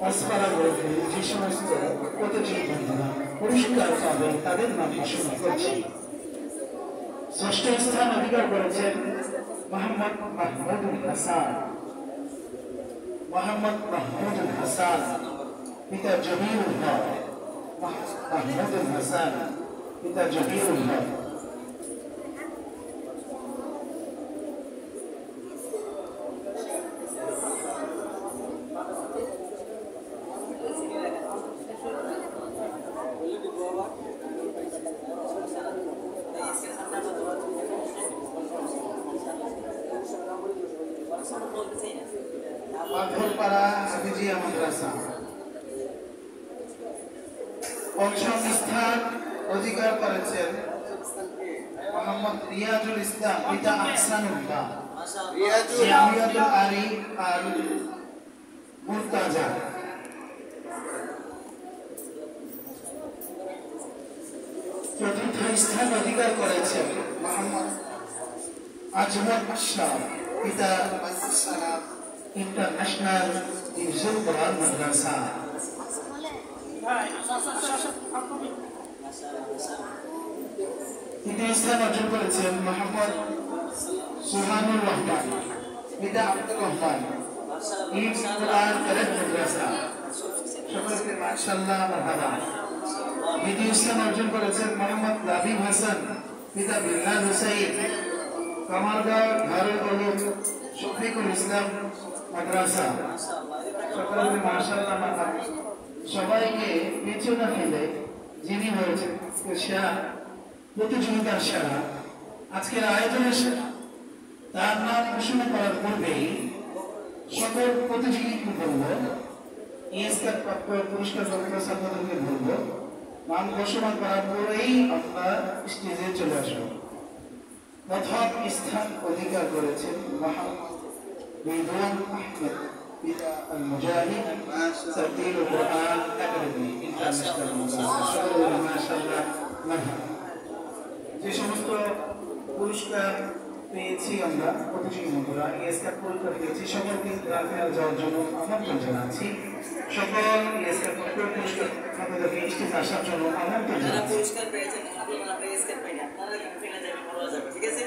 আসফারা গ্রুপে যে সমস্ত প্রতিযোগীরা পুরস্কার পাবে তাদের নাম ঘোষণা করছি। ষষ্ঠ স্থান অধিকার করেছেন মোহাম্মদ মাহমুদুল হাসান। মোহাম্মদ মাহমুদুল হাসান, পিতা জমিরুল হক। মাহমুদুল হাসান, পিতা জমিরুল হক। পাথরপাড়া হাফিজিয়া মাদ্রাসা। পঞ্চম স্থান অধিকার করেছেন মোহাম্মদ রিয়াজুল ইসলাম, পিতা আহসানুল্লাহ। জামিয়াতুল আরিফ আল মুরতাজা। চতুর্থ স্থান অধিকার করেছেন মোহাম্মদ আজমত শাহ, পিতা ইন্টারন্যাশনাল ইনজুল কোরআন মাদ্রাসা। তৃতীয় স্থান অর্জন করেছেন মোহাম্মদ সুহানুর রহমান, পিতা আব্দুর রহমান, ইনজুল কোরআন মাদ্রাসা। সকলকে মাশাআল্লাহ মারহাবা। দ্বিতীয় স্থান অর্জন করেছেন মোহাম্মদ লাবিব হাসান, পিতা বিল্লাল হুসাইন, কামারগাঁও দারুল উলুম শফিকুল ইসলাম মাদ্রাসা। সকলকে মাশাআল্লাহ মারহাবা। সবাইকে পিছু না ফেলে যিনি হয়েছেন সেরা, প্রতিযোগিতার সেরা, আজকের আয়োজনের সেরা, তার নাম ঘোষণা করার পূর্বেই সকল প্রতিযোগীকে বলব, ইএসকার প্রাপ্ত পুরস্কার প্রাপ্ত ছাত্রদেরকে বলব, নাম ঘোষণা করার পরেই আপনারা স্টেজে চলে আসবেন। প্রথম স্থান অধিকার করেছেন মোহাম্মদ রিদওয়ান আহমেদ, পিতা আল মুজাহিদ তাফসীর কোরআন একাডেমি ইন্টারন্যাশনাল মাদ্রাসা। মাশাআল্লাহ মারহাবা। যে সমস্ত পুরস্কার পেয়েছি আমরা প্রতিযোগী বন্ধুরা, ইএসকার পুরস্কার পেয়েছি, সকলকে গ্রাফিয়াল যাওয়ার জন্য আমন্ত্রণ জানাচ্ছি। সকল ইএসকার পুরস্কার আপনাদেরকে স্টেজে আসার জন্য আমন্ত্রণ জানাচ্ছি। পুরস্কার পেয়েছেন আপনারা ইএসকার পাইনা, আপনারা ফিরে যাবেন, বলা যাবে, ঠিক আছে?